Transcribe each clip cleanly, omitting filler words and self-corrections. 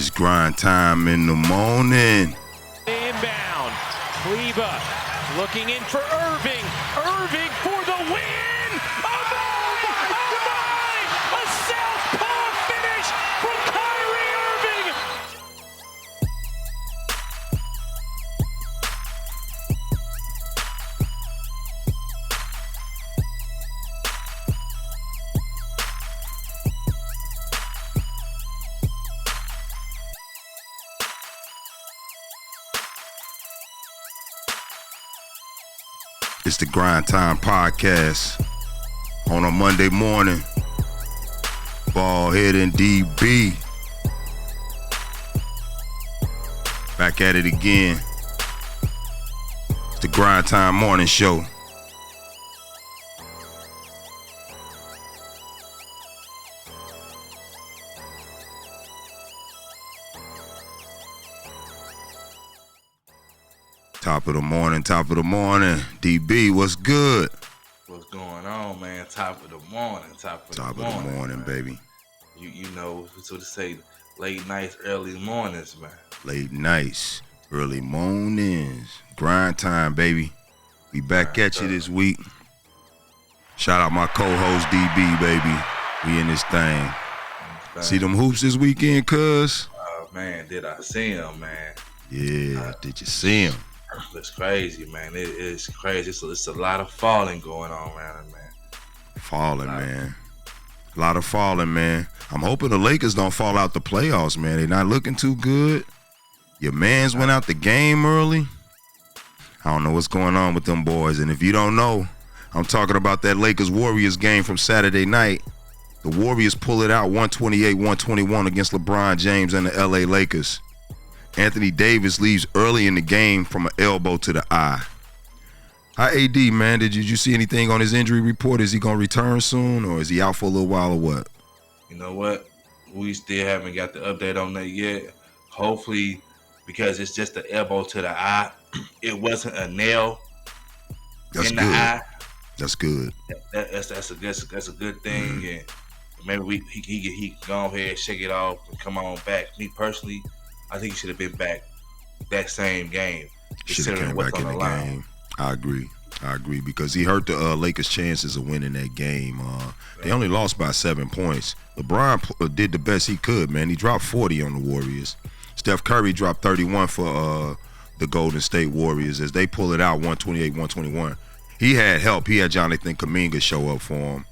It's grind time in the morning. Inbound. Kleba looking in for Irving. Irving for the win. Oh my! A southpaw finish from Kyrie Irving. It's the Grind Time podcast on a Monday morning. Baldhead and DB back at it again. It's the Grind Time morning show. Top of the morning. DB, what's good? What's going on, man? Top of the morning, man. Baby. You know, so to say, late nights, early mornings, man. Late nights, early mornings. Grind time, baby. We back at you this week. Shout out my co-host DB, baby. We in this thing. See them hoops this weekend, cuz? Man, did I see him, man? Yeah, did you see him? It's crazy, man. It's crazy. It's a lot of falling going on around it, man. A lot of falling, man. I'm hoping the Lakers don't fall out the playoffs, man. They're not looking too good. Your mans went out the game early. I don't know what's going on with them boys. And if you don't know, I'm talking about that Lakers-Warriors game from Saturday night. The Warriors pull it out 128-121 against LeBron James and the LA Lakers. Anthony Davis leaves early in the game from an elbow to the eye. How AD, man? Did you see anything on his injury report? Is he going to return soon, or is he out for a little while, or what? You know what? We still haven't got the update on that yet. Hopefully, because it's just the elbow to the eye, it wasn't a nail in the eye. That's good. That's a good thing. Mm-hmm. And maybe he can go ahead, shake it off, and come on back. Me personally, I think he should have been back that same game. Should have came back in the game. I agree because he hurt the Lakers' chances of winning that game. They only lost by 7 points. LeBron did the best he could, man. He dropped 40 on the Warriors. Steph Curry dropped 31 for the Golden State Warriors as they pull it out 128-121. He had help. He had Jonathan Kuminga show up for him.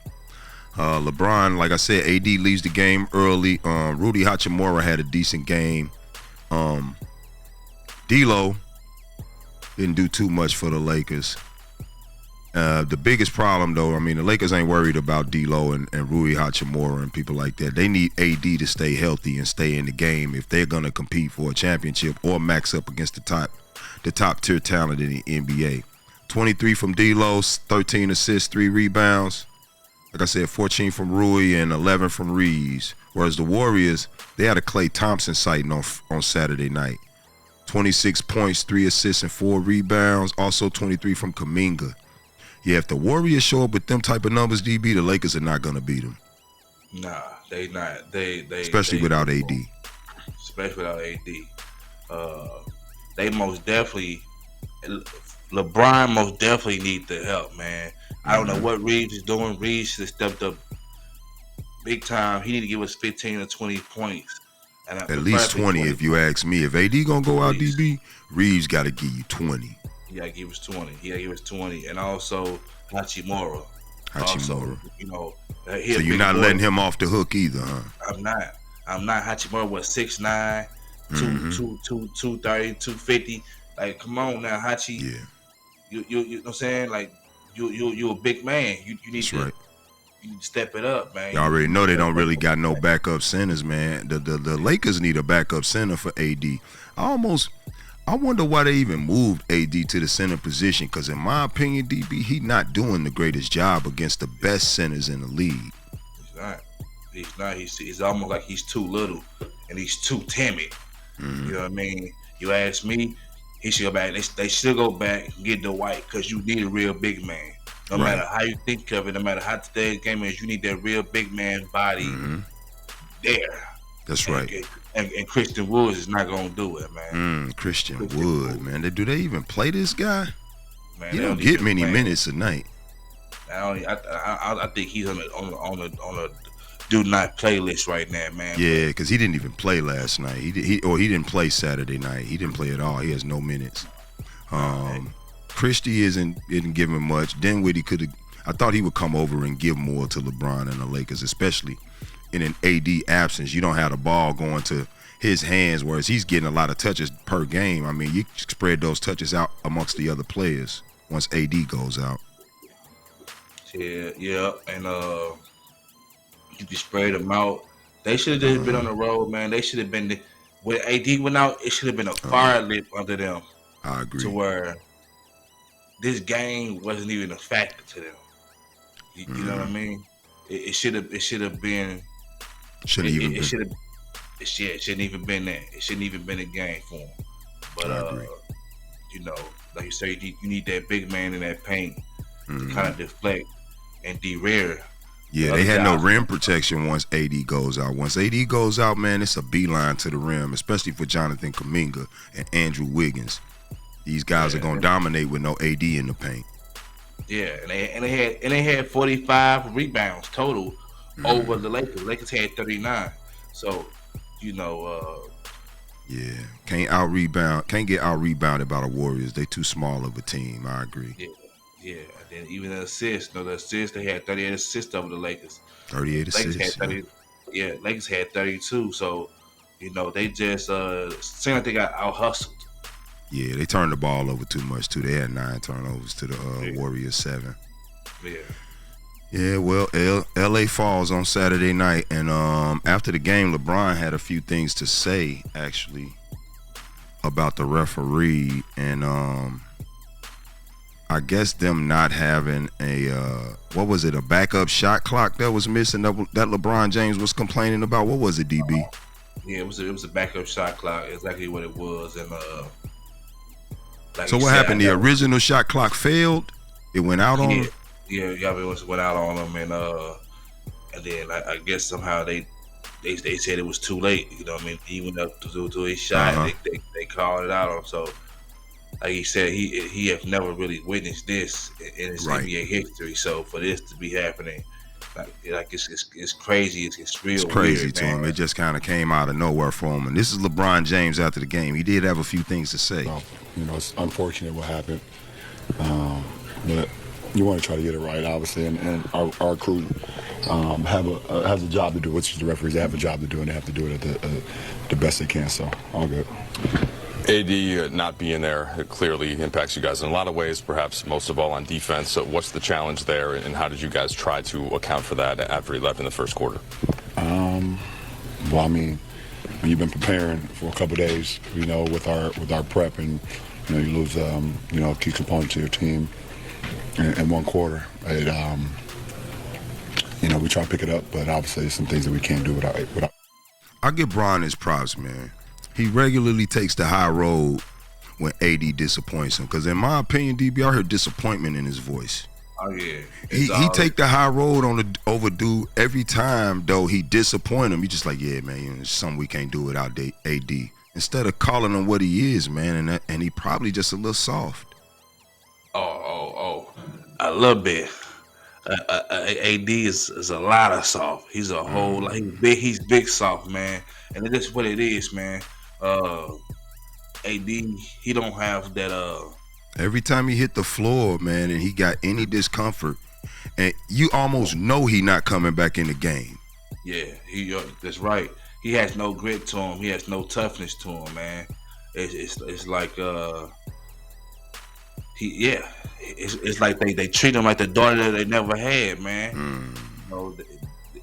LeBron, like I said, AD leaves the game early. Rudy Hachimura had a decent game. D'Lo didn't do too much for the Lakers. The biggest problem, though, I mean, the Lakers ain't worried about D'Lo and Rui Hachimura and people like that. They need AD to stay healthy and stay in the game if they're going to compete for a championship or max up against the top tier talent in the NBA. 23 from D'Lo, 13 assists, 3 rebounds. Like I said, 14 from Rui and 11 from Reeves. Whereas the Warriors, they had a Klay Thompson sighting on Saturday night. 26 points, 3 assists, and 4 rebounds. Also 23 from Kuminga. Yeah, if the Warriors show up with them type of numbers, DB, the Lakers are not going to beat them. Nah, they not. Especially without AD. Especially without AD. They most definitely, LeBron most definitely need the help, man. I don't know what Reeves is doing. Reeves should have stepped up big time. He need to give us 15 or 20 points. And at least 20 if you ask me. If AD going to go out, DB, Reeves got to give you 20. He got to give us 20. And also Hachimura. Also, you know, so you're not letting him off the hook either, huh? I'm not. Hachimura was 6'9", 230, 250. Like, come on now, Hachi. Yeah. You know what I'm saying? Like, you a big man. You need to. Right. You need to step it up, man. You already know they don't really got no backup centers, man. The Lakers need a backup center for AD. I wonder why they even moved AD to the center position, because in my opinion, DB, he not doing the greatest job against the best centers in the league. He's not. He's almost like he's too little and he's too timid. Mm-hmm. You know what I mean? You ask me, he should go back. They should go back and get the White, because you need a real big man. No matter how you think of it, no matter how today's game is, you need that real big man body there. That's right. and Christian Woods is not gonna do it, man. Christian Wood, man. Do they even play this guy? Man, He they don't get many play. minutes a night. I think he's on a do not play list right now, man. Yeah, because he didn't even play last night. He didn't play Saturday night. He didn't play at all. He has no minutes. Christie isn't giving much. Dinwiddie I thought he would come over and give more to LeBron and the Lakers, especially in an AD absence. You don't have the ball going to his hands, whereas he's getting a lot of touches per game. I mean, you spread those touches out amongst the other players once AD goes out. Yeah, and you can spread them out. They should have just been on the road, man. They should have been when AD went out. It should have been a fire lip under them. I agree. To where this game wasn't even a factor to them. You know what I mean? It should have been. Shouldn't even it shouldn't even been there. It shouldn't even been a game for them. But you know, like you say, you need that big man in that paint to kind of deflect and derail. Yeah, they had no rim protection once AD goes out. Once AD goes out, man, it's a beeline to the rim, especially for Jonathan Kuminga and Andrew Wiggins. These guys are gonna dominate with no AD in the paint. Yeah, and they had 45 rebounds total over the Lakers. Lakers had 39. So, you know, yeah, can't get out rebounded by the Warriors. They too small of a team. I agree. Yeah. And then even the assists, they had 38 assists over the Lakers. 38 assists. Lakers had 32. So, you know, they just seemed like they got out hustled. Yeah, they turned the ball over too much too. They had 9 turnovers to the Warriors 7. Yeah. Yeah, well, LA falls on Saturday night, and after the game, LeBron had a few things to say actually about the referee, and I guess them not having a a backup shot clock that was missing that LeBron James was complaining about. What was it, DB? Yeah, it was a backup shot clock, exactly what it was, and like so what happened? The original shot clock failed. It went out on him. Yeah, it went out on them, and then I guess somehow they said it was too late. You know what I mean? He went up to do his shot. They called it out on him. So, like he said, he have never really witnessed this in his NBA history. So for this to be happening, like it's crazy. It's real. It's crazy weird, to man. him. It just kind of came out of nowhere for him. And this is LeBron James after the game. He did have a few things to say. You know, it's unfortunate what happened, but you want to try to get it right, obviously, and our crew has a job to do, which is the referees. They have a job to do, and they have to do it at the best they can, so all good. AD not being there, it clearly impacts you guys in a lot of ways, perhaps most of all on defense. So what's the challenge there, and how did you guys try to account for that after he left in the first quarter? Well, I mean, when you've been preparing for a couple of days, you know, with our prep, and you know, you lose a key component to your team in one quarter. We try to pick it up, but obviously there's some things that we can't do without. I give Bron his props, man. He regularly takes the high road when AD disappoints him. Because in my opinion, DB, I heard disappointment in his voice. Oh yeah, he take the high road on the overdue every time. Though he disappoint him, he just like, yeah, man, it's something we can't do without AD. Instead of calling him what he is, man, and he probably just a little soft. Oh, a little bit. AD is a lot of soft. He's a whole like he's big soft, man, and that's what it is, man. AD, he don't have that. Every time he hit the floor, man, and he got any discomfort, and you almost know he not coming back in the game. Yeah, that's right. He has no grit to him. He has no toughness to him, man. It's like it's like they treat him like the daughter that they never had, man. You know,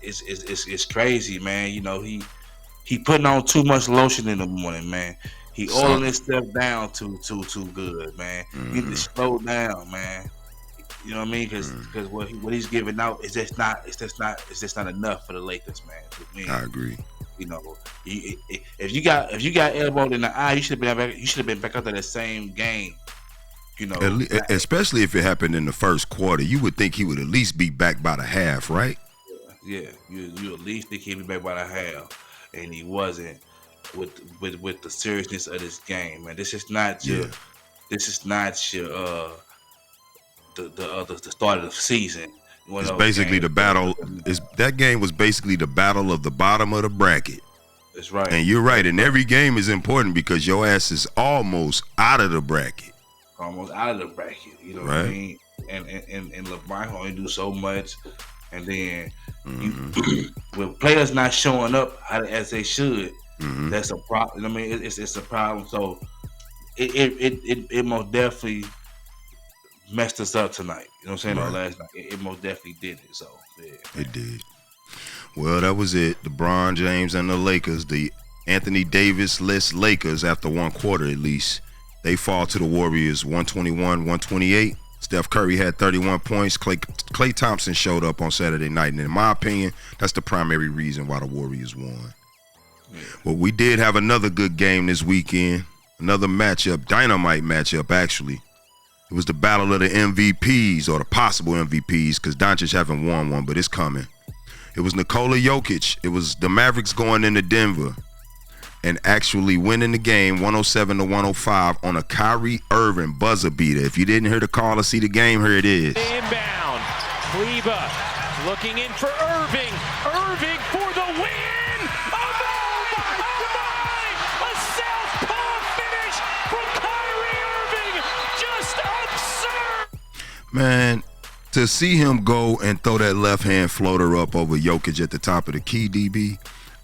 it's crazy, man. You know, he putting on too much lotion in the morning, man. He oiling his stuff down too good, man. He need to slow down, man. You know what I mean? Because what he's giving out is just not enough for the Lakers, man. I agree. You know, if you got elbowed in the eye, you should have been back out to that same game. You know, especially if it happened in the first quarter, you would think he would at least be back by the half, right? Yeah, you at least think he'd be back by the half, and he wasn't. with the seriousness of this game, man. This is not your the start of the season. It's basically the battle. That game was basically the battle of the bottom of the bracket. That's right. And you're right. And every game is important because your ass is almost out of the bracket. Almost out of the bracket. You know what I mean? And LeBron can only do so much. And then with players not showing up as they should, that's a problem. I mean, it's a problem. So it most definitely messed us up tonight. You know what I'm saying? Or last night. It most definitely did it. So yeah. It did. Well, that was it. LeBron James and the Lakers, the Anthony Davis-less Lakers, after one quarter at least, they fall to the Warriors 121-128. Steph Curry had 31 points. Klay Thompson showed up on Saturday night, and in my opinion, that's the primary reason why the Warriors won. Yeah. Well, we did have another good game this weekend, another matchup, dynamite matchup actually. It was the battle of the MVPs, or the possible MVPs, because Doncic haven't won one, but it's coming. It was Nikola Jokic. It was the Mavericks going into Denver and actually winning the game 107-105 on a Kyrie Irving buzzer beater. If you didn't hear the call or see the game, here it is. Inbound. Kleba looking in for Irving. Irving for the win. Oh my! A southpaw finish from Kyrie Irving. Just absurd. Man, to see him go and throw that left-hand floater up over Jokic at the top of the key, DB,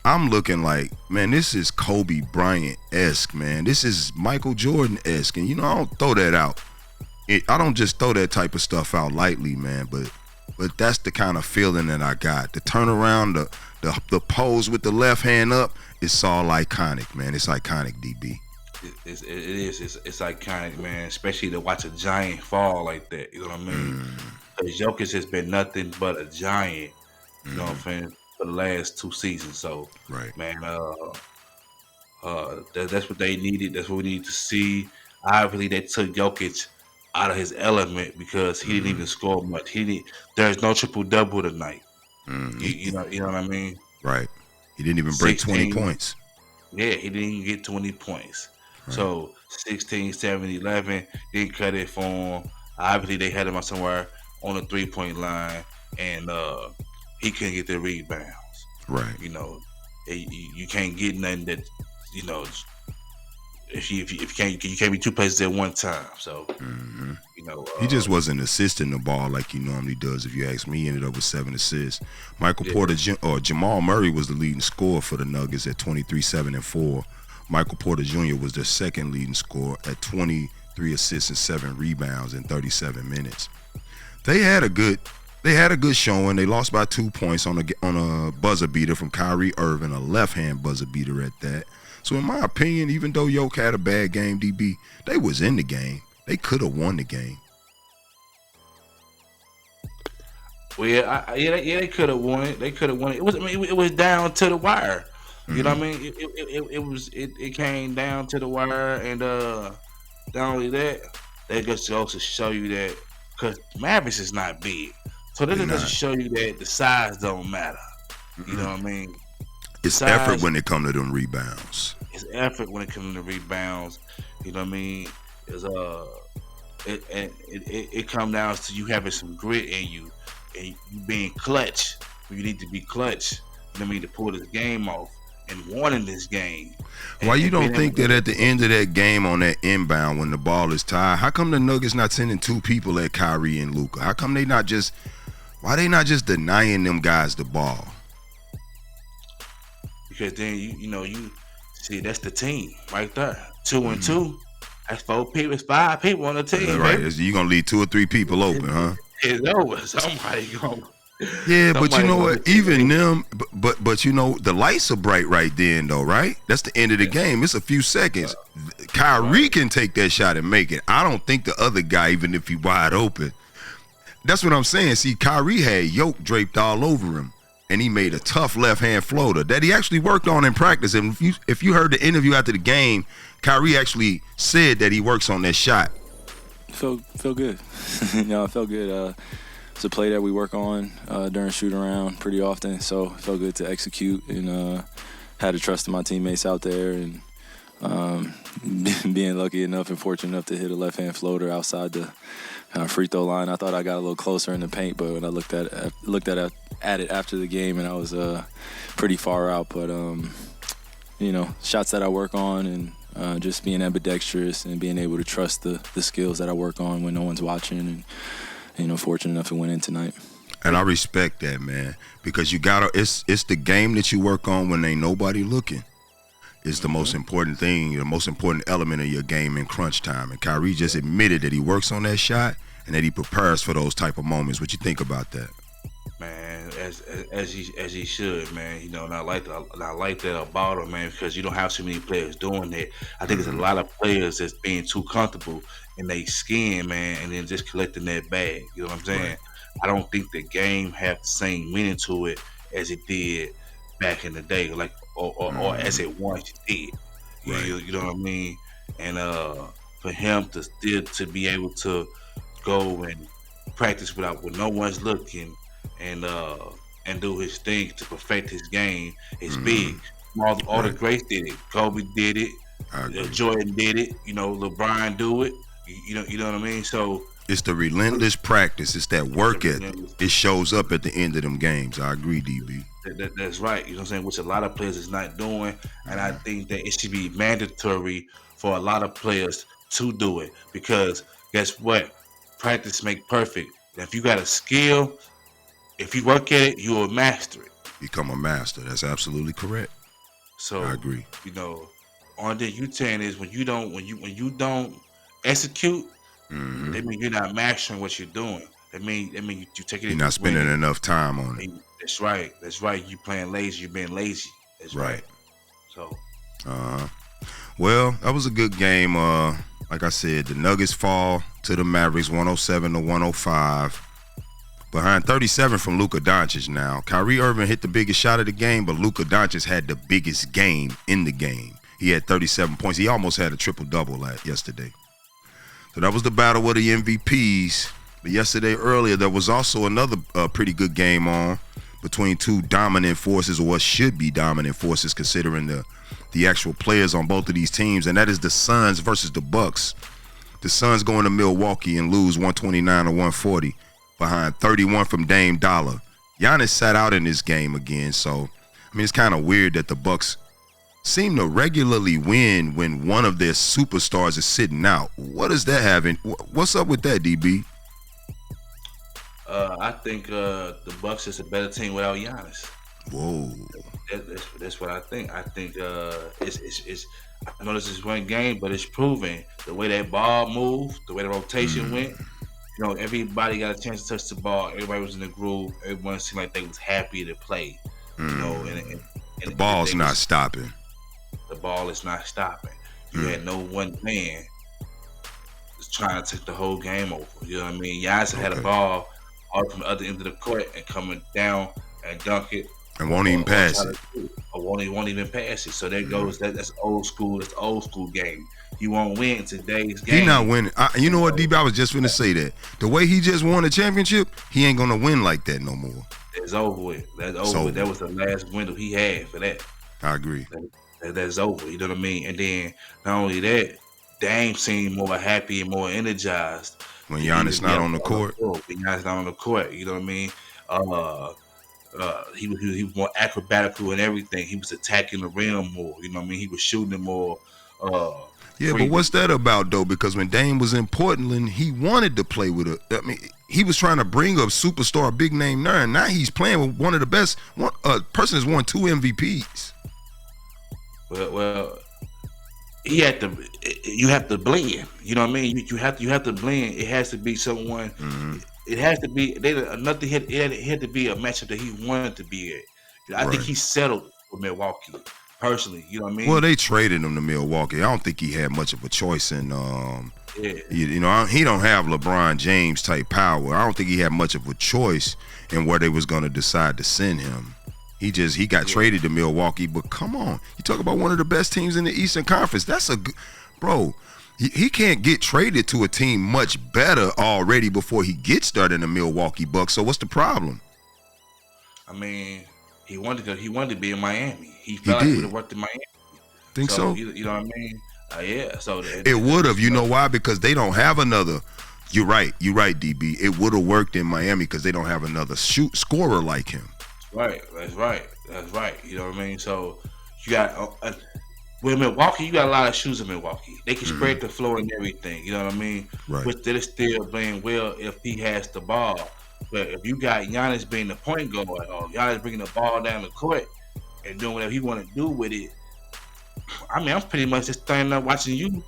I'm looking like, man, this is Kobe Bryant-esque, man. This is Michael Jordan-esque. And, I don't throw that out. I don't just throw that type of stuff out lightly, man. But that's the kind of feeling that I got. The turnaround, the pose with the left hand up, it's all iconic, man. It's iconic, DB. It is. It's iconic, man. Especially to watch a giant fall like that. You know what I mean? Because Jokic has been nothing but a giant. You know what I'm saying? For the last 2 seasons. So, man, that's what they needed. That's what we need to see. Obviously, they took Jokic out of his element because he didn't even score much. There's no triple-double tonight. You know what I mean? Right. He didn't even break 20 points. Yeah, he didn't even get 20 points. Right. So 16, 7, 11, didn't cut it for him. Obviously, they had him somewhere on the 3-point line, and he couldn't get the rebounds. Right. You can't get nothing that, if you can't be 2 places at one time. So, he just wasn't assisting the ball like he normally does. If you ask me, he ended up with 7 assists. Jamal Murray was the leading scorer for the Nuggets at 23, 7, and 4. Michael Porter Jr. was their second leading scorer at 23 assists and 7 rebounds in 37 minutes. They had a good showing. They lost by 2 points on a buzzer beater from Kyrie Irving, a left-hand buzzer beater at that. So in my opinion, even though Jokic had a bad game, DB, they was in the game. They could have won the game. Well, they could have won it. They could have won it. It was down to the wire. You know what I mean? It came down to the wire, and not only that, they just also show you that because Mavericks is not big, so they just show you that the size don't matter. You know what I mean? It's effort when it comes to them rebounds. It's effort when it comes to rebounds. You know what I mean? It comes down to you having some grit in you and you being clutch when you need to be clutch. You know what I mean? To pull this game off and wanting this game. Why you don't think that at the end of that game on that inbound when the ball is tied, how come the Nuggets not sending 2 people at Kyrie and Luka? How come why they not just denying them guys the ball? Because then you see that's the team right there. 2 and 2. That's 4 people. It's 5 people on the team. Right. You gonna leave 2 or 3 people open, huh? It's over. Somebody gonna. Yeah, but you know what? Even them, but the lights are bright right then, though, right? That's the end of the game. It's a few seconds. Kyrie can take that shot and make it. I don't think the other guy, even if he wide open. That's what I'm saying. See, Kyrie had Jokic draped all over him, and he made a tough left-hand floater that he actually worked on in practice. And if you heard the interview after the game, Kyrie actually said that he works on that shot. Feel good. I felt good. It's a play that we work on during shoot around pretty often, so it felt good to execute and had to trust my teammates out there, and being lucky enough and fortunate enough to hit a left-hand floater outside the free throw line. I thought I got a little closer in the paint, but when I looked at it after the game, and I was pretty far out. But shots that I work on, and just being ambidextrous and being able to trust the skills that I work on when no one's watching, and fortunate enough to win in tonight. And I respect that, man, because it's the game that you work on when ain't nobody looking. It's the most important thing, the most important element of your game in crunch time. And Kyrie just admitted that he works on that shot and that he prepares for those type of moments. What you think about that? Man, as he should, man. And I like that about him, man, because you don't have too many players doing that. I think there's a lot of players that's being too comfortable in their skin, man, and then just collecting that bag. You know what I'm saying? Right. I don't think the game have the same meaning to it as it did back in the day, like or as it once did. Right. You know what I mean? And for him to be able to go and practice with no one's looking and do his thing to perfect his game is big. All the greats did it. Kobe did it. Jordan did it. LeBron do it. You know what I mean? So it's the relentless practice. It's that work ethic. It shows up at the end of them games. I agree, DB. That's right. You know what I'm saying? Which a lot of players is not doing. And I think that it should be mandatory for a lot of players to do it. Because guess what? Practice make perfect. And if you got a skill, if you work at it, you will master it. Become a master. That's absolutely correct. So I agree. On the U10 is when you don't execute, that means you're not mastering what you're doing. That mean you take it. You're not spending enough time on it. That's right. That's right. You playing lazy. You're being lazy. That's right. So. Well, that was a good game. Like I said, the Nuggets fall to the Mavericks, 107-105. Behind 37 from Luka Doncic now. Kyrie Irving hit the biggest shot of the game, but Luka Doncic had the biggest game in the game. He had 37 points. He almost had a triple-double yesterday. So that was the battle of the MVPs. But earlier, there was also another pretty good game on between two dominant forces, or what should be dominant forces considering the actual players on both of these teams, and that is the Suns versus the Bucks. The Suns going to Milwaukee and lose 129-140 behind 31 from Dame Dollar. Giannis sat out in this game again, so it's kind of weird that the Bucks seem to regularly win when one of their superstars is sitting out. What does that have? What's up with that, DB? I think the Bucks is a better team without Giannis. Whoa. That's what I think. I think it's I know this is one game, but it's proven the way that ball moved, the way the rotation went. Everybody got a chance to touch the ball. Everybody was in the groove. Everyone seemed like they was happy to play. And the ball's not stopping. The ball is not stopping. You had no one man was trying to take the whole game over. You know what I mean? Giannis had a ball all from the other end of the court and coming down and dunk it. And won't even pass it. Or won't even pass it. So there goes that's old school. That's old school game. You won't win today's game. He not winning. You know what, DB? I was just finna say that. The way he just won a championship, he ain't gonna win like that no more. It's over with. That's over with. That was the last window he had for that. I agree. That's over. You know what I mean? And then not only that, Dame seemed more happy and more energized when Giannis not on the court. When Giannis not on the court, you know what I mean? He was more acrobatical and everything. He was attacking the rim more. You know what I mean? He was shooting more. But what's that about though? Because when Dame was in Portland, he wanted to play with he was trying to bring up superstar, big name there, and now he's playing with one of the best. Person has won 2 MVPs. Well, you have to blend. You know what I mean? You have to blend. It has to be someone. It has to be. It had to be a matchup that he wanted to be at. I think he settled with Milwaukee. Personally, you know what I mean? Well, they traded him to Milwaukee. I don't think he had much of a choice in. He don't have LeBron James type power. I don't think he had much of a choice in where they was going to decide to send him. He got traded to Milwaukee. But come on, you talk about one of the best teams in the Eastern Conference. That's bro. He can't get traded to a team much better already before he gets started in the Milwaukee Bucks. So what's the problem? I mean, He wanted to be in Miami. He felt like he would have worked in Miami. Think so? You know what I mean? Yeah. So it would have. You know why? Because they don't have another. You're right, DB. It would have worked in Miami because they don't have another scorer like him. That's right. You know what I mean? So you got with Milwaukee, you got a lot of shooters in Milwaukee. They can spread the floor and everything. You know what I mean? Right. But they're still playing well if he has the ball. But if you got Giannis being the point guard, or Giannis bringing the ball down the court and doing whatever he want to do with it, I mean, I'm pretty much just standing up watching you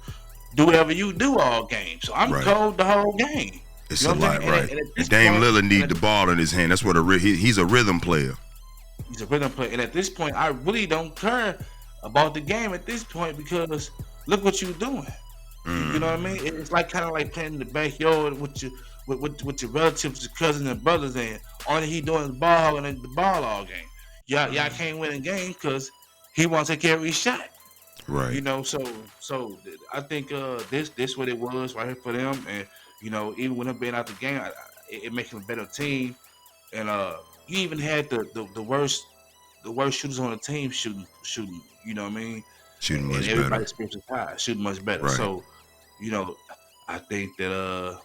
do whatever you do all game. So I'm cold the whole game. It's a lot, right? And Dame Lillard need the ball in his hand. That's what he's a rhythm player. He's a rhythm player. And at this point, I really don't care about the game at this point because look what you're doing. You know what I mean? It's like kind of like playing in the backyard with your relatives, your cousins and brothers, and all he doing is ball and the ball all game. Y'all can't win a game because he wants to take every shot. Right. You know, so I think this what it was right here for them, and you know, even with him being out the game, it makes him a better team. And you even had the worst shooters on the team shooting. You know what I mean? Shooting much better. Everybody's experience is high. Shooting much better. Right. So, you know, I think they're a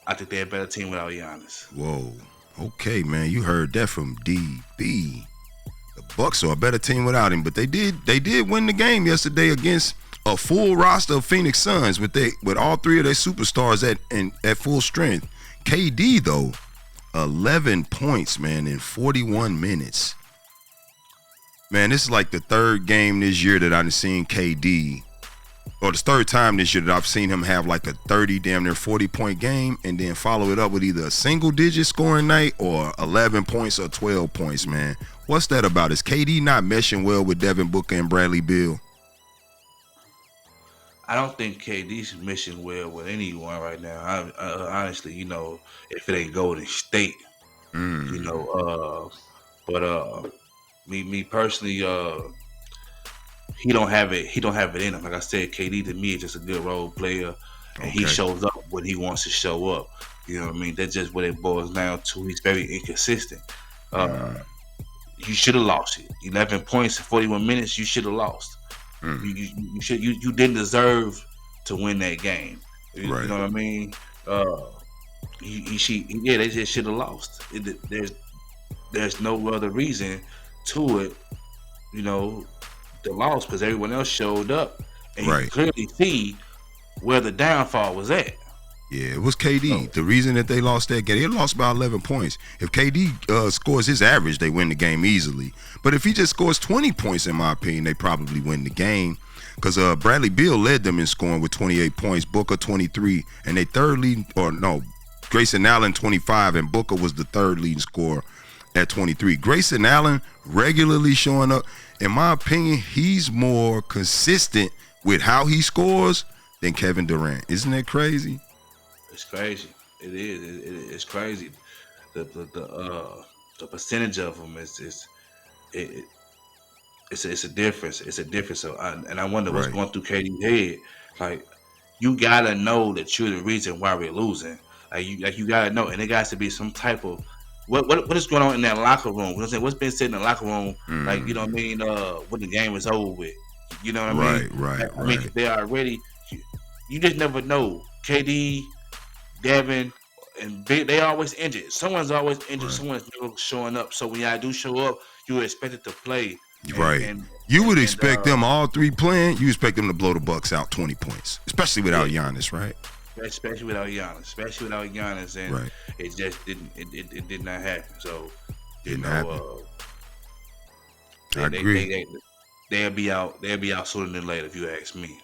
better team without Giannis. Whoa. Okay, man. You heard that from DB. The Bucks are a better team without him, but they did win the game yesterday against a full roster of Phoenix Suns with all three of their superstars at full strength. KD though, 11 points, man, in 41 minutes. Man, this is like the third game this year that I've seen KD, or the third time this year that I've seen him have like a 30, damn near 40-point game and then follow it up with either a single-digit scoring night or 11 points or 12 points, man. What's that about? Is KD not meshing well with Devin Booker and Bradley Beal? I don't think KD's meshing well with anyone right now. Honestly, you know, if it ain't Golden State, you know, but me personally, he don't have it. He don't have it in him. Like I said, KD to me is just a good role player, and he shows up when he wants to show up. You know what I mean? That's just what it boils down to. He's very inconsistent. You should have lost it. 11 points in 41 minutes. You should have lost. You didn't deserve to win that game. You know what I mean? They just should have lost. There's no other reason to it. You know, the loss because everyone else showed up, and you clearly see where the downfall was at. Yeah, it was KD. The reason that they lost that game, they lost by 11 points. If KD scores his average, they win the game easily. But if he just scores 20 points, in my opinion, they probably win the game. Because Bradley Beal led them in scoring with 28 points, Booker 23, and they Grayson Allen 25, and Booker was the third leading scorer at 23. Grayson Allen regularly showing up. In my opinion, he's more consistent with how he scores than Kevin Durant. Isn't that crazy? It's crazy. It is. It's crazy. The percentage of them it's a difference. It's a difference. So I wonder what's going through KD's head. Like, you gotta know that you're the reason why we're losing. Like you gotta know, and there has to be some type of what is going on in that locker room. You know what I'm saying? What's been said in the locker room? Like, you know what I mean? When the game is over with. You know what I mean? Right. I mean, they are already. You just never know. KD, Devin, and they always injured. Someone's always injured. Someone's never showing up. So when y'all do show up, you are expected to play. You would expect them all three playing. You expect them to blow the Bucks out 20 points, especially without Giannis, right? Especially without Giannis, and it just didn't. It did not happen. So I agree. They'll be out. They'll be out sooner than later, if you ask me.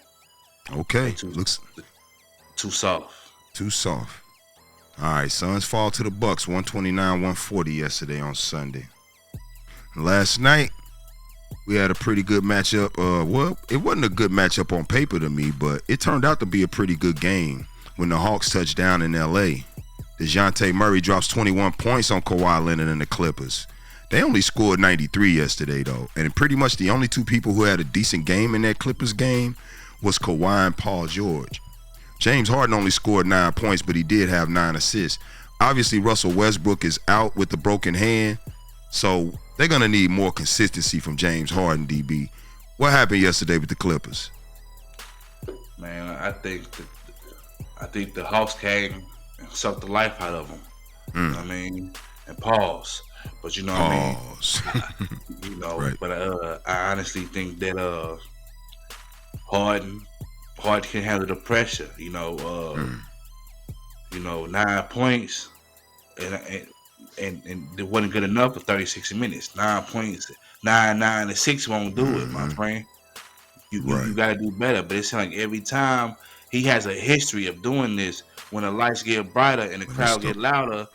Okay, looks too soft. Too soft. All right, Suns fall to the Bucks 129-140 yesterday on Sunday. Last night, we had a pretty good matchup. Well, it wasn't a good matchup on paper to me, but it turned out to be a pretty good game when the Hawks touched down in L.A. DeJounte Murray drops 21 points on Kawhi Leonard and the Clippers. They only scored 93 yesterday, though, and pretty much the only two people who had a decent game in that Clippers game was Kawhi and Paul George. James Harden only scored 9 points, but he did have 9 assists. Obviously, Russell Westbrook is out with the broken hand, so they're gonna need more consistency from James Harden, DB. What happened yesterday with the Clippers? Man, I think the Hawks came and sucked the life out of them. You know what I mean, and pause. But you know what I mean. Pause. You know, Right. but I honestly think that Harden can handle the pressure. You know, 9 points, and it wasn't good enough for 36 minutes. 9 points, 9 and 6 won't do it, my friend. You got to do better. But it seems like every time he has a history of doing this. When the lights get brighter and the crowd get louder,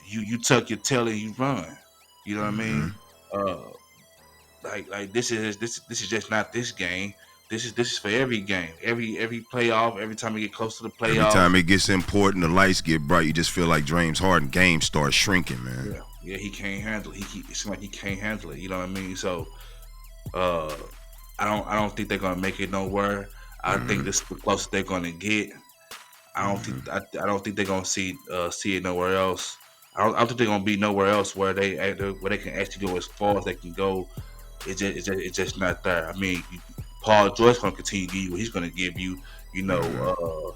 you tuck your tail and you run. You know what I mean? Like this is just not this game. This is for every game, every playoff. Every time we get close to the playoffs, every time it gets important, the lights get bright. You just feel like James Harden game starts shrinking, man. Yeah, he can't handle it. It seems like he can't handle it. You know what I mean? So, I don't think they're gonna make it nowhere. I think this is the closest they're gonna get. I don't think they're gonna see it nowhere else. I don't think they're gonna be nowhere else where they can actually go as far as they can go. It's just not there. I mean, Paul George's gonna continue to give you what he's gonna give you. You know,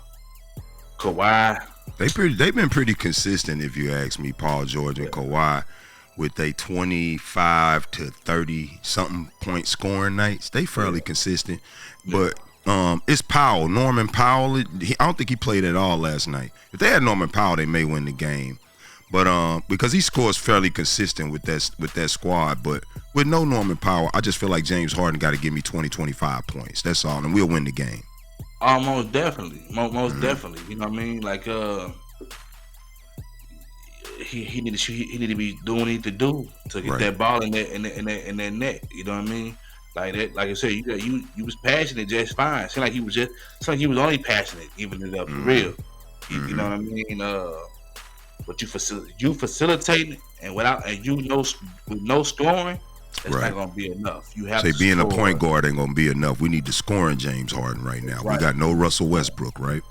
Kawhi. They've been pretty consistent, if you ask me. Paul George and Kawhi, with their 25 to 30 something point scoring nights, they fairly consistent. But it's Powell, Norman Powell. I don't think he played at all last night. If they had Norman Powell, they may win the game. But because he scores fairly consistent with that squad, but with no Norman Powell, I just feel like James Harden got to give me 20, 25 points. That's all, and we'll win the game. Most definitely, most definitely. You know what I mean? Like he need to be doing what he need to do to get that ball in that net. You know what I mean? Like that, like I said, you was passionate just fine. Seemed like he was only passionate, giving it up for real. You know what I mean? But you facilitating and with no scoring, that's not gonna be enough. You have to being score. a point guard ain't gonna be enough. We need to score in James Harden right now. We got no Russell Westbrook, right?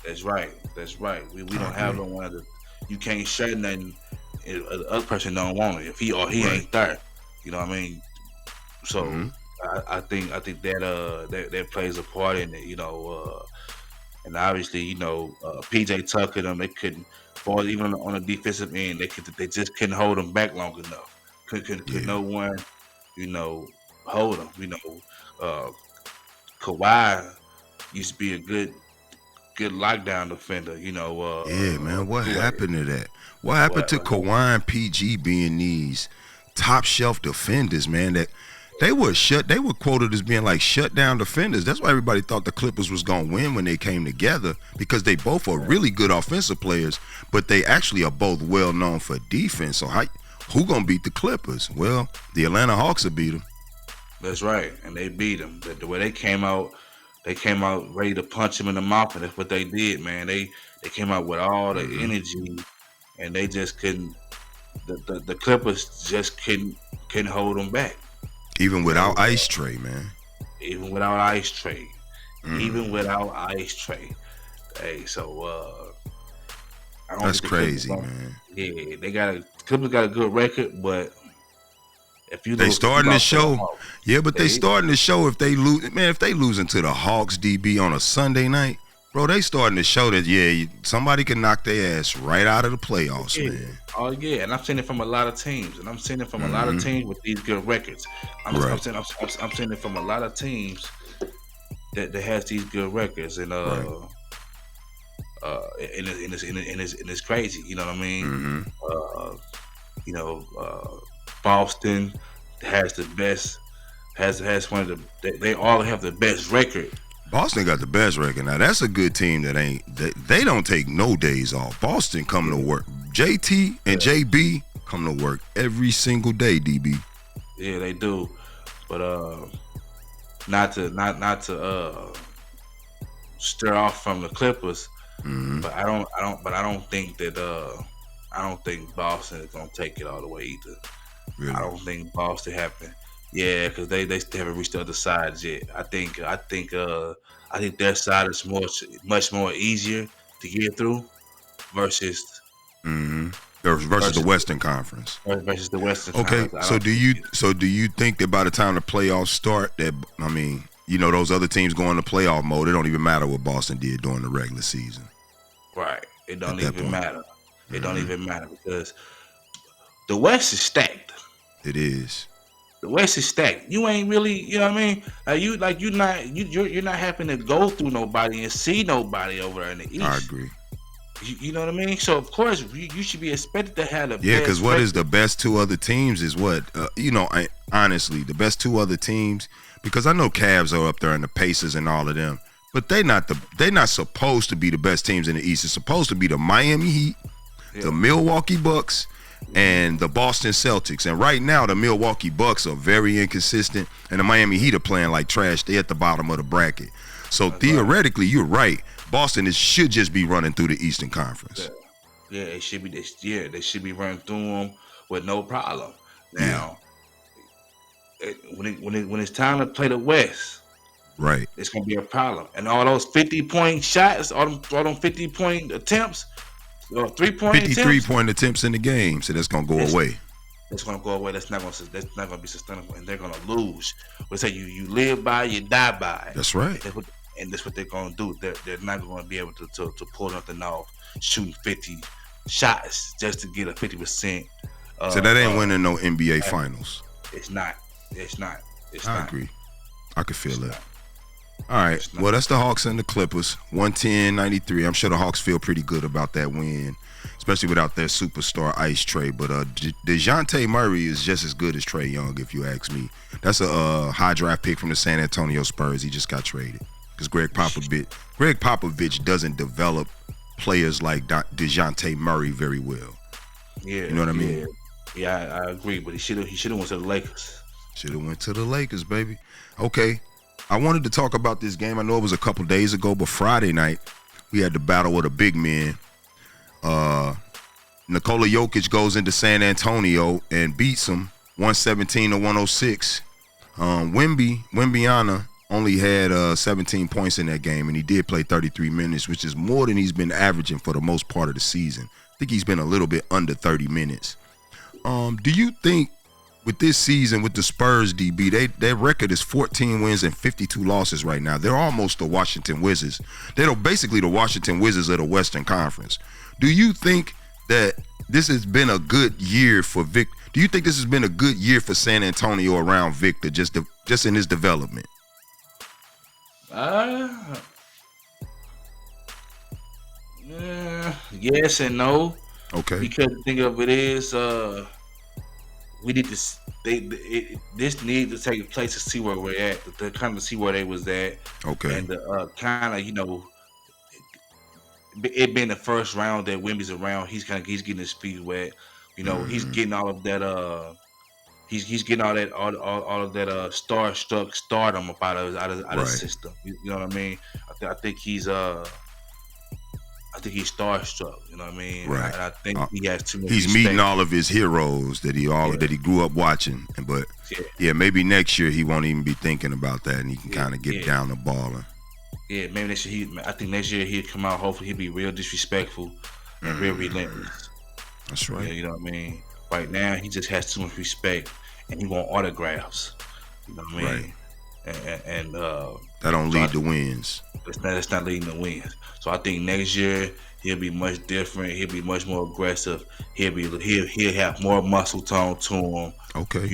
That's right. We don't have no one. You can't share nothing. The other person don't want it if he ain't there. You know what I mean? So I think that plays a part in it. You know, and obviously, you know, PJ Tucker them, they couldn't. Or even on the defensive end, they just couldn't hold them back long enough. Could no one, you know, hold them. You know, Kawhi used to be a good lockdown defender. You know. Man, what happened to that? What happened to Kawhi and PG being these top shelf defenders, man? That they were quoted as being like shutdown defenders. That's why everybody thought the Clippers was gonna win when they came together, because they both are really good offensive players, but they actually are both well known for defense. So who gonna beat the Clippers? Well, the Atlanta Hawks will beat them. That's right, and they beat them. The way they came out ready to punch him in the mouth, and that's what they did, man. They came out with all the energy, and they just couldn't. The Clippers just couldn't hold them back. Even without Ice Tray, man. Even without Ice Tray. Hey, so I don't that's think crazy, man. Yeah, Clippers got a good record, but if you they starting to show, they starting to show if they lose, man. If they losing to the Hawks, DB, on a Sunday night, bro, they starting to show that somebody can knock their ass right out of the playoffs, man. Oh yeah, and I'm seeing it from a lot of teams, a lot of teams with these good records. I'm seeing it from a lot of teams that has these good records, and it's crazy. You know what I mean? You know, Boston has the best, has one of the. They all have the best record. Boston got the best record. Now that's a good team that they don't take no days off. Boston come to work. JT and JB come to work every single day, DB. Yeah, they do. But not to stir off from the Clippers. But I don't think Boston is gonna take it all the way either. Really? I don't think Boston happened. Yeah, because they still haven't reached the other side yet. I think their side is much more easier to get through versus Irving versus the Western Conference. Versus the Western Okay, Conference. so do you think that by the time the playoffs start, that those other teams go into playoff mode, it don't even matter what Boston did during the regular season. Right. It don't even matter. It don't even matter because the West is stacked. It is. The West is stacked. You ain't really, you know what I mean? You're not having to go through nobody and see nobody over there in the East. I agree. You know what I mean? So of course you should be expected to have the Yeah, because what is record. the best two other teams is what honestly the best two other teams, because I know Cavs are up there and the Pacers and all of them, but they're not supposed to be the best teams in the East. It's supposed to be the Miami Heat, the Milwaukee Bucks, and the Boston Celtics. And right now the Milwaukee Bucks are very inconsistent, and the Miami Heat are playing like trash. They're at the bottom of the bracket. So theoretically, you're right. Boston should just be running through the Eastern Conference. Yeah, they should be. They should be running through them with no problem. Now, when it's time to play the West, right, it's gonna be a problem. And all those 50-point shots, all them 50-point attempts, 3-point 53-point attempts in the game, so that's gonna go away. It's gonna go away. That's not gonna be sustainable, and they're gonna lose. We say you live by, you die by. That's right. That's what they're gonna do. They're not gonna be able to pull nothing off, shooting 50 shots just to get a 50%. So that ain't winning no NBA Finals. It's not. I agree. I could feel that. All right. Well, that's the Hawks and the Clippers. 110-93. I'm sure the Hawks feel pretty good about that win, especially without their superstar Ice Trae. But DeJounte Murray is just as good as Trae Young, if you ask me. That's a high draft pick from the San Antonio Spurs. He just got traded because Greg Popovich doesn't develop players like DeJounte Murray very well. Yeah, you know what I mean? Yeah, I agree. But he should have went to the Lakers. Should have went to the Lakers, baby. Okay. I wanted to talk about this game. I know it was a couple days ago, but Friday night we had the battle with the big men. Nikola Jokic goes into San Antonio and beats him 117-106. Wembyana only had 17 points in that game, and he did play 33 minutes, which is more than he's been averaging for the most part of the season. I think he's been a little bit under 30 minutes. Do you think with this season with the Spurs, DB, their record is 14 wins and 52 losses right now. They're almost the Washington Wizards. They're basically the Washington Wizards of the Western Conference. Do you think that this has been a good year for Vic? Do you think this has been a good year for San Antonio around Victor, just in his development? Yes and no. Okay. Because the thing of it is, we need to. This needs to take place to see where we're at, to kind of see where they was at. Okay. And kind of, it being the first round that Wemby's around, he's getting his feet wet. He's getting all of that. He's getting all of that starstruck stardom up out of his system. You know what I mean? I think he's starstruck. You know what I mean? Right. And I think he has too much. He's respect. meeting all of his heroes that he grew up watching. But maybe next year he won't even be thinking about that, and he can kind of get down to balling. Yeah, maybe next year I think next year he'll come out. Hopefully he'll be real disrespectful and real relentless. That's right. You know what I mean? Right now he just has too much respect, and he want autographs. You know what I mean? Right. And that don't lead to wins. It's not leading to wins. So I think next year he'll be much different. He'll be much more aggressive. He'll have more muscle tone to him. Okay.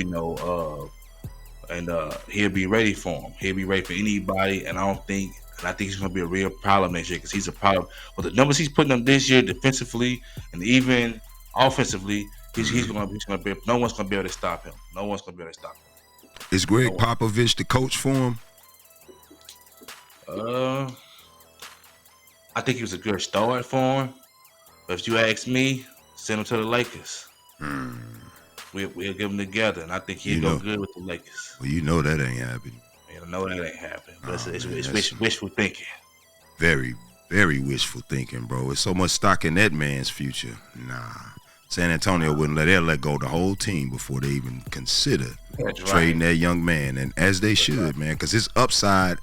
And he'll be ready for him. He'll be ready for anybody. And I think he's going to be a real problem next year because he's a problem. But the numbers he's putting up this year defensively and even offensively, he's going to be. No one's going to be able to stop him. No one's going to be able to stop him. Is Greg Popovich the coach for him? I think he was a good start for him. But if you ask me, send him to the Lakers. We'll give them together, and I think he'll go good with the Lakers. Well, that ain't happening. I know that ain't happening, but it's wishful thinking. Very, very wishful thinking, bro. It's so much stock in that man's future. Nah. San Antonio wouldn't let go of the whole team before they even consider trading that young man, and as they should, man, because his upside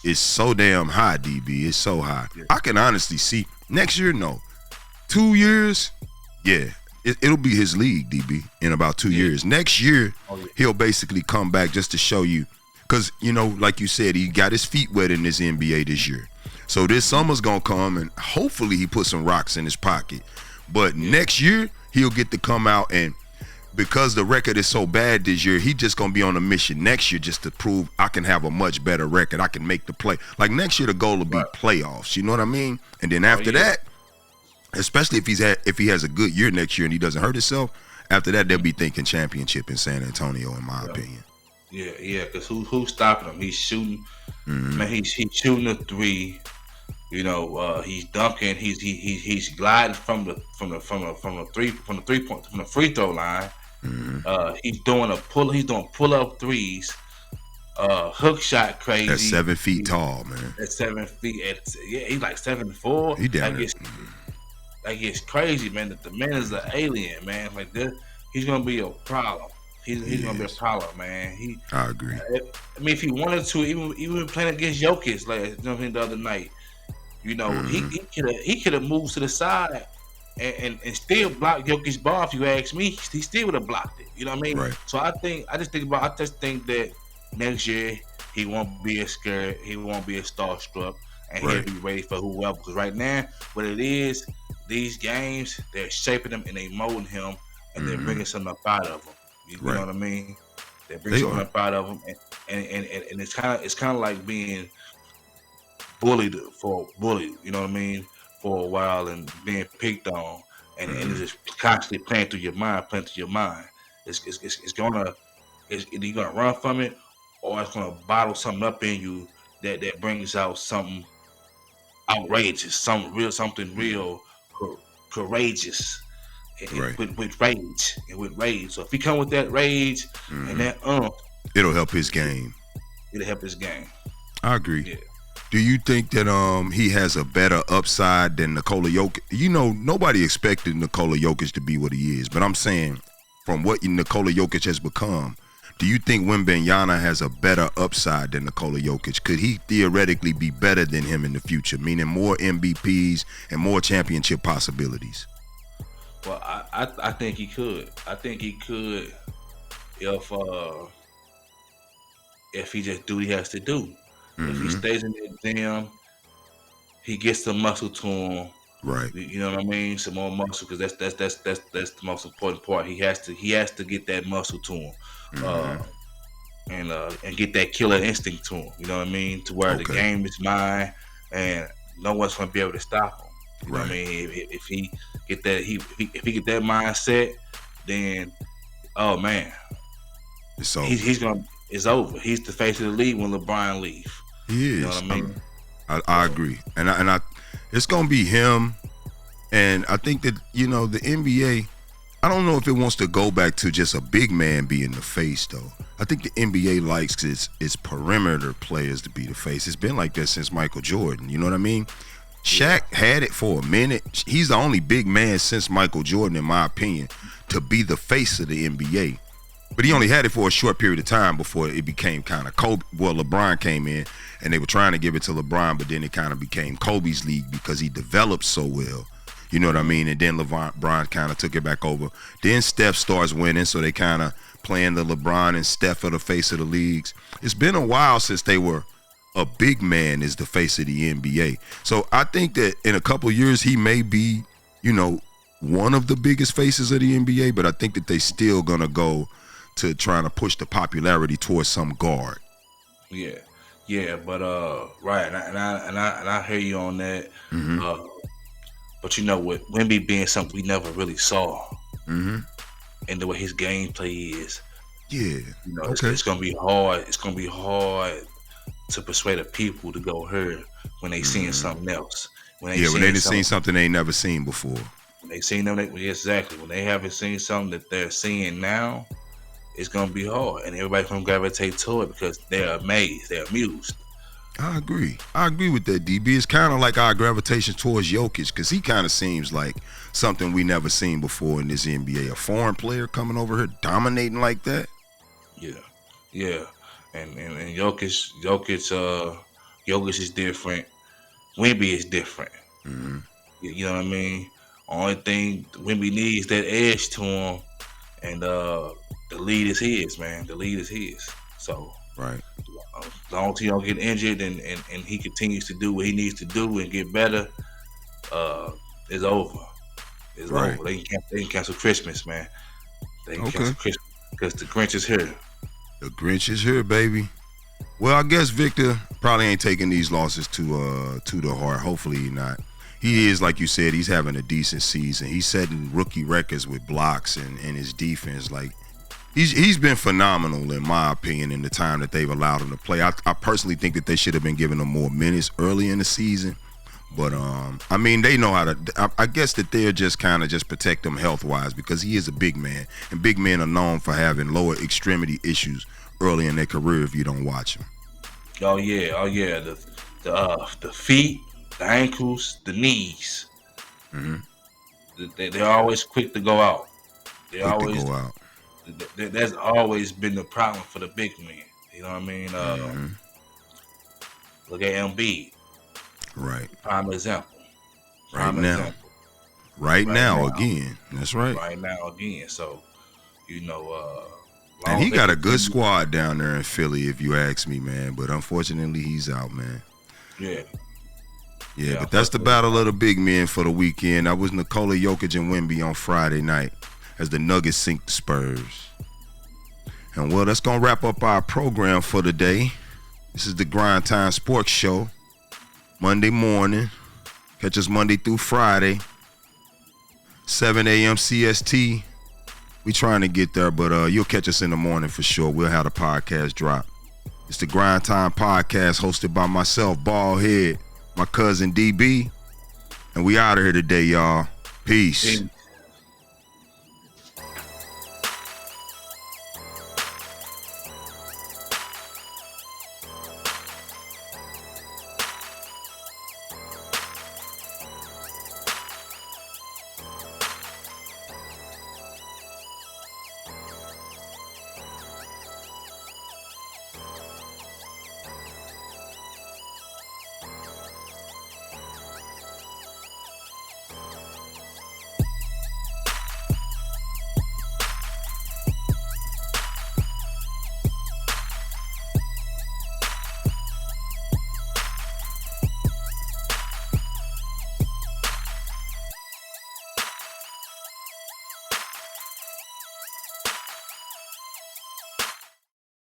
is so damn high, DB. It's so high. I can honestly see next year, no. 2 years, yeah. it'll be his league, DB, in about 2 years. Next year, he'll basically come back just to show you, because like you said, he got his feet wet in this NBA this year. So this summer's gonna come, and hopefully he puts some rocks in his pocket. But next year, he'll get to come out, and because the record is so bad this year, he just gonna be on a mission next year just to prove I can have a much better record. I can make the play. Like next year, the goal will be playoffs. You know what I mean? And then after that, especially if he has a good year next year and he doesn't hurt himself, after that they'll be thinking championship in San Antonio, in my opinion. Yeah. Because who's stopping him? He's shooting. Man, he's shooting a three. He's dunking. He's gliding from the free throw line. He's doing pull up threes, hook shot crazy. That's 7 feet tall, man. At 7 feet, he's like 7'4". He down there. Like it's crazy, man. That the man is an alien, man. Like this, he's gonna be a problem. He's gonna be a problem, man. I agree. I mean, if he wanted to, even playing against Jokic, like the other night, he could have moved to the side and still blocked Jokic's ball. If you ask me, he still would have blocked it. You know what I mean? Right. So I just think that next year he won't be as scared. He won't be as starstruck, and he'll be ready for whoever. Because right now, what it is, these games, they're shaping him and they molding him, and they're bringing something up out of him. You know what I mean? They're bringing something up out of him, and it's kind of like being bullied. You know what I mean? For a while and being picked on, and it's just constantly playing through your mind. You're gonna run from it, or it's gonna bottle something up in you that brings out something outrageous, something real courageous, with rage. So if he come with that rage and that it'll help his game. It'll help his game. I agree. Yeah. Do you think that he has a better upside than Nikola Jokic? Nobody expected Nikola Jokic to be what he is, but I'm saying from what Nikola Jokic has become, do you think Wembanyama has a better upside than Nikola Jokic? Could he theoretically be better than him in the future, meaning more MVPs and more championship possibilities? Well, I think he could. I think he could if he just do what he has to do. If he stays in the gym, he gets some muscle to him. Right. You know what I mean? Some more muscle, because that's the most important part. He has to get that muscle to him, and get that killer instinct to him. You know what I mean? To where the game is mine, and no one's gonna be able to stop him. You know what I mean? If he get that, if he get that mindset, then man, it's over. It's over. He's the face of the league when LeBron leaves. He is. You know what I mean? I agree, and I it's gonna be him, and I think that the NBA. I don't know if it wants to go back to just a big man being the face though. I think the NBA likes its perimeter players to be the face. It's been like that since Michael Jordan. You know what I mean? Shaq had it for a minute. He's the only big man since Michael Jordan, in my opinion, to be the face of the NBA. But he only had it for a short period of time before it became kind of Kobe. Well, LeBron came in, and they were trying to give it to LeBron, but then it kind of became Kobe's league because he developed so well. You know what I mean? And then LeBron kind of took it back over. Then Steph starts winning, so they kind of playing the LeBron and Steph are the face of the leagues. It's been a while since they were a big man is the face of the NBA. So I think that in a couple of years he may be, one of the biggest faces of the NBA, but I think that they still gonna go to trying to push the popularity towards some guard. Yeah, but right, and I hear you on that. But with Wemby being something we never really saw, and the way his gameplay is, it's gonna be hard. It's gonna be hard to persuade the people to go here when they seeing something else. When they done seen something they ain't never seen before. When they seen them, exactly. When they haven't seen something that they're seeing now, it's gonna be hard, and everybody's gonna gravitate to it because they're amazed, they're amused. I agree with that, DB. It's kind of like our gravitation towards Jokic because he kind of seems like something we never seen before in this NBA. A foreign player coming over here dominating like that. Yeah. And Jokic is different. Wemby is different. You know what I mean? Only thing Wemby needs that edge to him, and the lead is his, man. The lead is his. So Right. as long as he don't get injured and he continues to do what he needs to do and get better, it's over. It's Right. over. They can cancel Christmas, man. They can Okay. cancel Christmas because the Grinch is here. The Grinch is here, baby. Well, I guess Victor probably ain't taking these losses to the heart. Hopefully not. He is, like you said, he's having a decent season. He's setting rookie records with blocks and his defense. Like he's been phenomenal in my opinion in the time that they've allowed him to play. I personally think that they should have been giving him more minutes early in the season. But I mean, they know how to. I guess that they're just kind of just protect him health wise because he is a big man, and big men are known for having lower extremity issues early in their career if you don't watch them. Oh yeah. The feet, the ankles, the knees. They're always quick to go out. They're Quick always to go out. That's always been the problem for the big men. You know what I mean? Look at Embiid. Right. Prime example. Right now. Right now again. That's right. Right now again. So, And he got a good squad down there in Philly, if you ask me, man. But unfortunately, he's out, man. Yeah, but that's the battle of the big men for the weekend. That was Nikola Jokic and Wemby on Friday night as the Nuggets sink the Spurs. And well, that's going to wrap up our program for today. This is the Grindtime Sports Show. Monday morning. Catch us Monday through Friday. 7 a.m. CST. We trying to get there, but you'll catch us in the morning for sure. We'll have the podcast drop. It's the Grindtime Podcast hosted by myself, Baldhead, my cousin DB. And we out of here today, y'all. Peace.